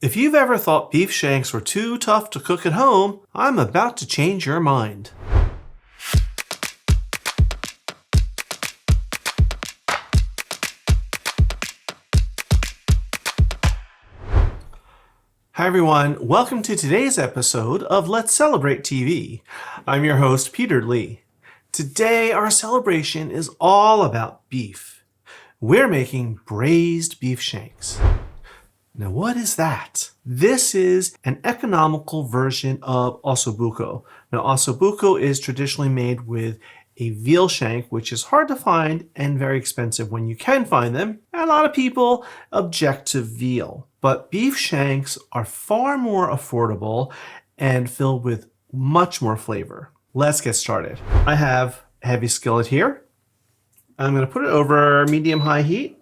If you've ever thought beef shanks were too tough to cook at home, I'm about to change your mind. Hi everyone, welcome to today's episode of Let's Celebrate TV. I'm your host, Peter Lee. Today our celebration is all about beef. We're making braised beef shanks. Now what is that? This is an economical version of ossobuco. Now ossobuco is traditionally made with a veal shank, which is hard to find and very expensive when you can find them. And a lot of people object to veal. But beef shanks are far more affordable and filled with much more flavor. Let's get started. I have a heavy skillet here. I'm going to put it over medium-high heat.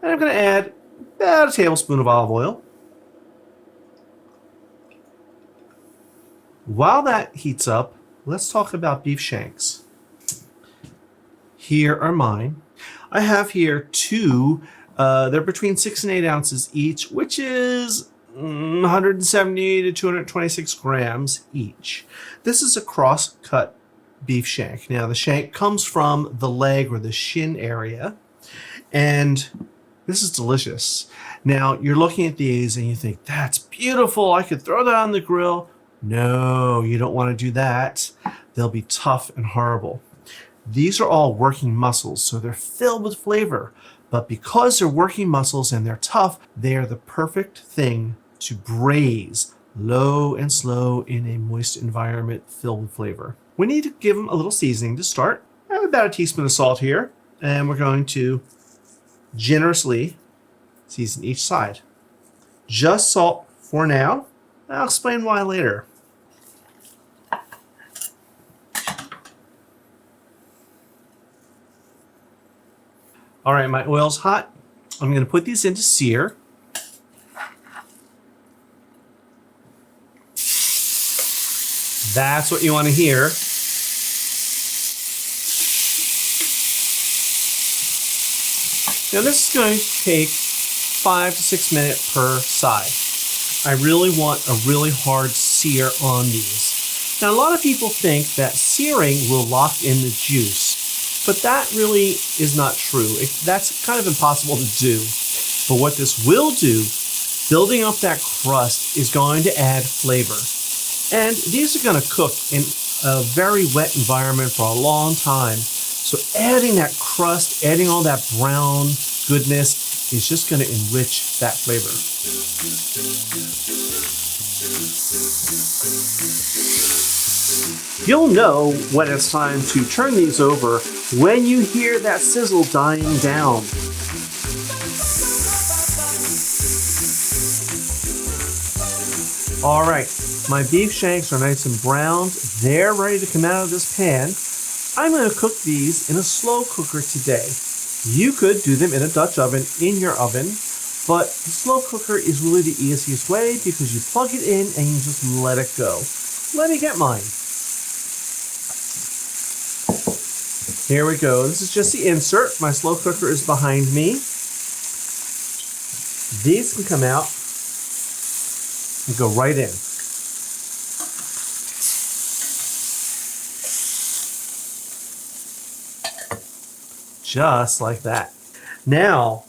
And I'm going to add about a tablespoon of olive oil. While that heats up, let's talk about beef shanks. Here are mine. I have here two. They're between 6 and 8 ounces each, which is 170 to 226 grams each. This is a cross-cut beef shank. Now, the shank comes from the leg or the shin area, and this is delicious. Now, you're looking at these and you think, that's beautiful. I could throw that on the grill. No, you don't want to do that. They'll be tough and horrible. These are all working muscles, so they're filled with flavor. But because they're working muscles and they're tough, they are the perfect thing to braise low and slow in a moist environment filled with flavor. We need to give them a little seasoning to start. I have about a teaspoon of salt here, and we're going to generously season each side. Just salt for now. I'll explain why later. All right, my oil's hot. I'm going to put these into sear. That's what you want to hear. Now this is going to take 5 to 6 minutes per side. I really want a really hard sear on these. Now a lot of people think that searing will lock in the juice, but that really is not true. That's kind of impossible to do. But what this will do, building up that crust, is going to add flavor. And these are going to cook in a very wet environment for a long time. So adding that crust, adding all that brown goodness is just going to enrich that flavor. You'll know when it's time to turn these over when you hear that sizzle dying down. All right, my beef shanks are nice and browned. They're ready to come out of this pan. I'm going to cook these in a slow cooker today. You could do them in a Dutch oven in your oven, but the slow cooker is really the easiest way because you plug it in and you just let it go. Let me get mine. Here we go. This is just the insert. My slow cooker is behind me. These can come out and go right in. Just like that. Now,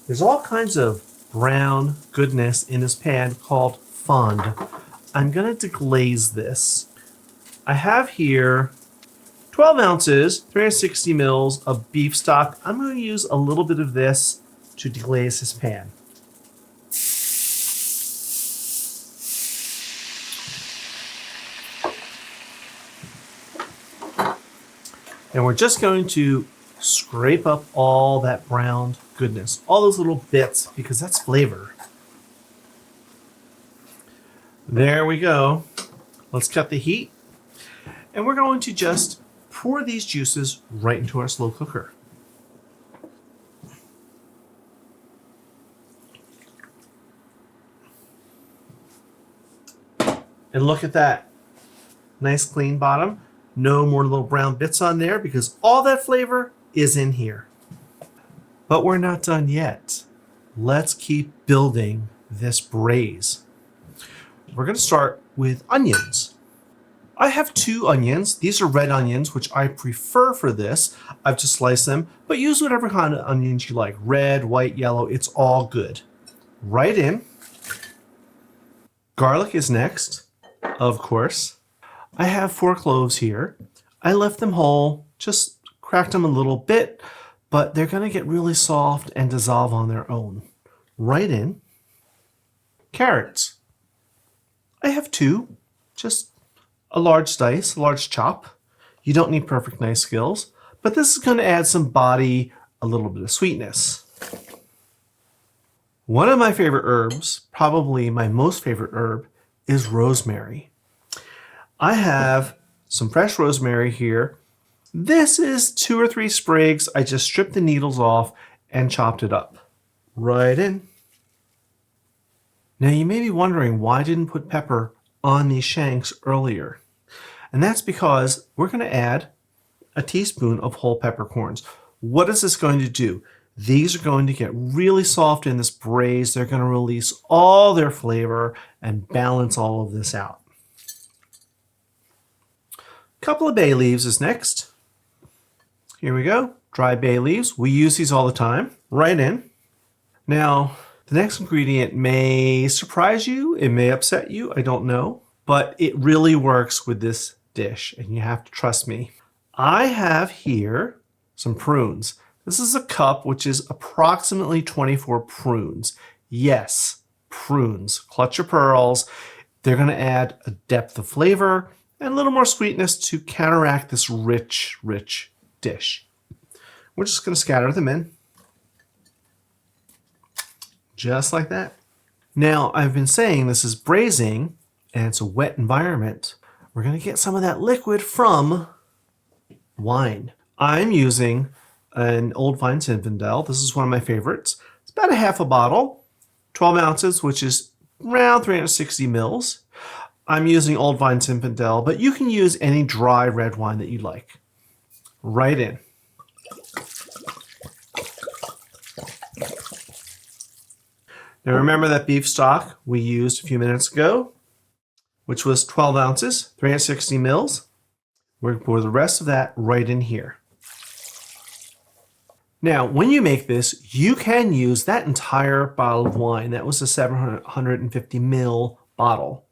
there's all kinds of brown goodness in this pan called fond. I'm going to deglaze this. I have here 12 ounces, 360 mils of beef stock. I'm going to use a little bit of this to deglaze this pan. And we're just going to scrape up all that browned goodness, all those little bits, because that's flavor. There we go. Let's cut the heat. And we're going to just pour these juices right into our slow cooker. And look at that. Nice clean bottom. No more little brown bits on there because all that flavor is in here. But we're not done yet. let's keep building this braise. We're going to start with onions. I have 2 onions. These are red onions, which I prefer for this. I've just sliced them, but use whatever kind of onions you like. Red, white, yellow, it's all good. Right in. Garlic is next, of course. I have 4 cloves here. I left them whole, just cracked them a little bit, but they're going to get really soft and dissolve on their own. Right in. Carrots. I have 2, just a large slice, a large chop. You don't need perfect knife skills, but this is going to add some body, a little bit of sweetness. One of my favorite herbs, probably my most favorite herb, is rosemary. I have some fresh rosemary here. This is 2 or 3 sprigs. I just stripped the needles off and chopped it up. Right in. Now you may be wondering why I didn't put pepper on these shanks earlier. And that's because we're going to add a teaspoon of whole peppercorns. What is this going to do? These are going to get really soft in this braise. They're going to release all their flavor and balance all of this out. A couple of bay leaves is next. Here we go. Dry bay leaves. We use these all the time. Right in. Now, the next ingredient may surprise you. It may upset you. I don't know. But it really works with this dish, and you have to trust me. I have here some prunes. This is a cup, which is approximately 24 prunes. Yes, prunes. Clutch your pearls. They're going to add a depth of flavor and a little more sweetness to counteract this rich, rich dish. We're just going to scatter them in. Just like that. Now, I've been saying this is braising, and it's a wet environment. We're going to get some of that liquid from wine. I'm using an old vine Zinfandel. This is one of my favorites. It's about a half a bottle, 12 ounces, which is around 360 mils. I'm using old vine Zinfandel, but you can use any dry red wine that you like. Right in. Now remember that beef stock we used a few minutes ago, which was 12 ounces, 360 mils. We're going to pour the rest of that right in here. Now, when you make this, you can use that entire bottle of wine. That was a 750 ml bottle.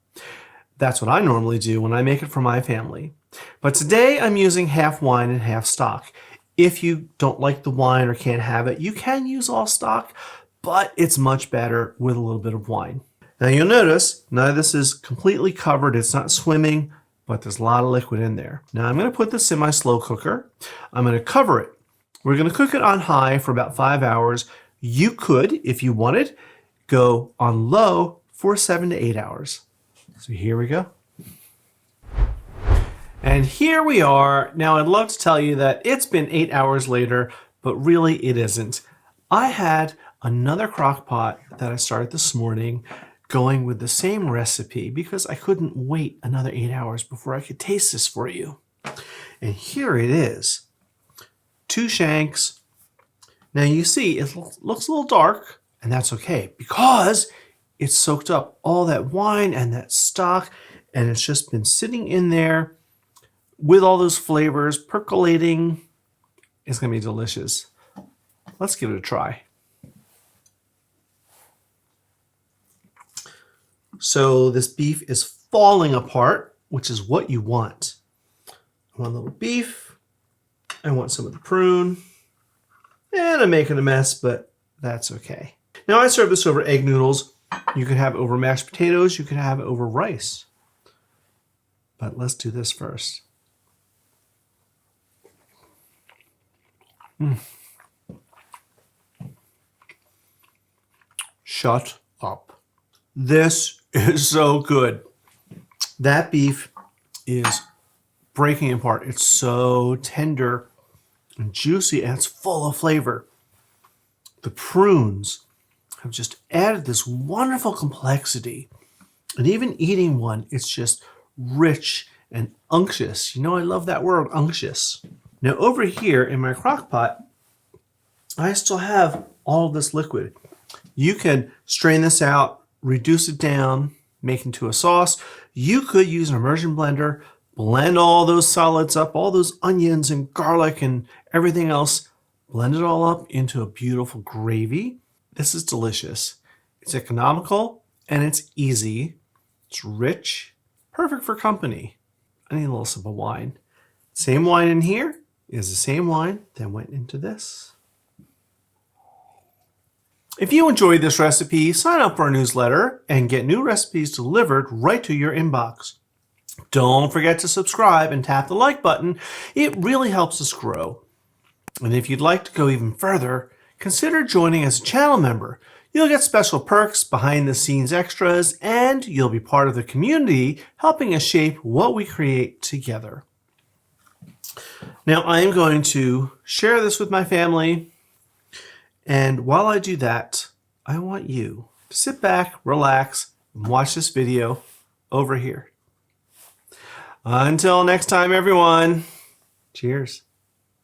That's what I normally do when I make it for my family. But today I'm using half wine and half stock. If you don't like the wine or can't have it, you can use all stock, but it's much better with a little bit of wine. Now you'll notice none of this is completely covered. It's not swimming, but there's a lot of liquid in there. Now I'm going to put this in my slow cooker. I'm going to cover it. We're going to cook it on high for about 5 hours. You could, if you wanted, go on low for 7 to 8 hours. So here we go. And here we are. Now I'd love to tell you that it's been 8 hours later, but really it isn't. I had another crock pot that I started this morning going with the same recipe because I couldn't wait another 8 hours before I could taste this for you. And here it is. 2 shanks. Now you see it looks a little dark, and that's okay because it's soaked up all that wine and that stock, and it's just been sitting in there with all those flavors percolating. It's going to be delicious. Let's give it a try. So this beef is falling apart, which is what you want. I want a little beef. I want some of the prune. And I'm making a mess, but that's okay. Now I serve this over egg noodles. You can have it over mashed potatoes. You can have it over rice. But let's do this first. Shut up. This is so good. That beef is breaking apart. It's so tender and juicy, and it's full of flavor. The prunes have just added this wonderful complexity. And even eating one, it's just rich and unctuous. You know, I love that word, unctuous. Now over here in my crock pot, I still have all of this liquid. You can strain this out, reduce it down, make into a sauce. You could use an immersion blender, blend all those solids up, all those onions and garlic and everything else, blend it all up into a beautiful gravy. This is delicious. It's economical and it's easy. It's rich, perfect for company. I need a little sip of wine. Same wine in here is the same wine that went into this. If you enjoyed this recipe, sign up for our newsletter and get new recipes delivered right to your inbox. Don't forget to subscribe and tap the like button. It really helps us grow. And if you'd like to go even further, consider joining as a channel member. You'll get special perks, behind the scenes extras, and you'll be part of the community helping us shape what we create together. Now I am going to share this with my family. And while I do that, I want you to sit back, relax, and watch this video over here. Until next time, everyone, cheers.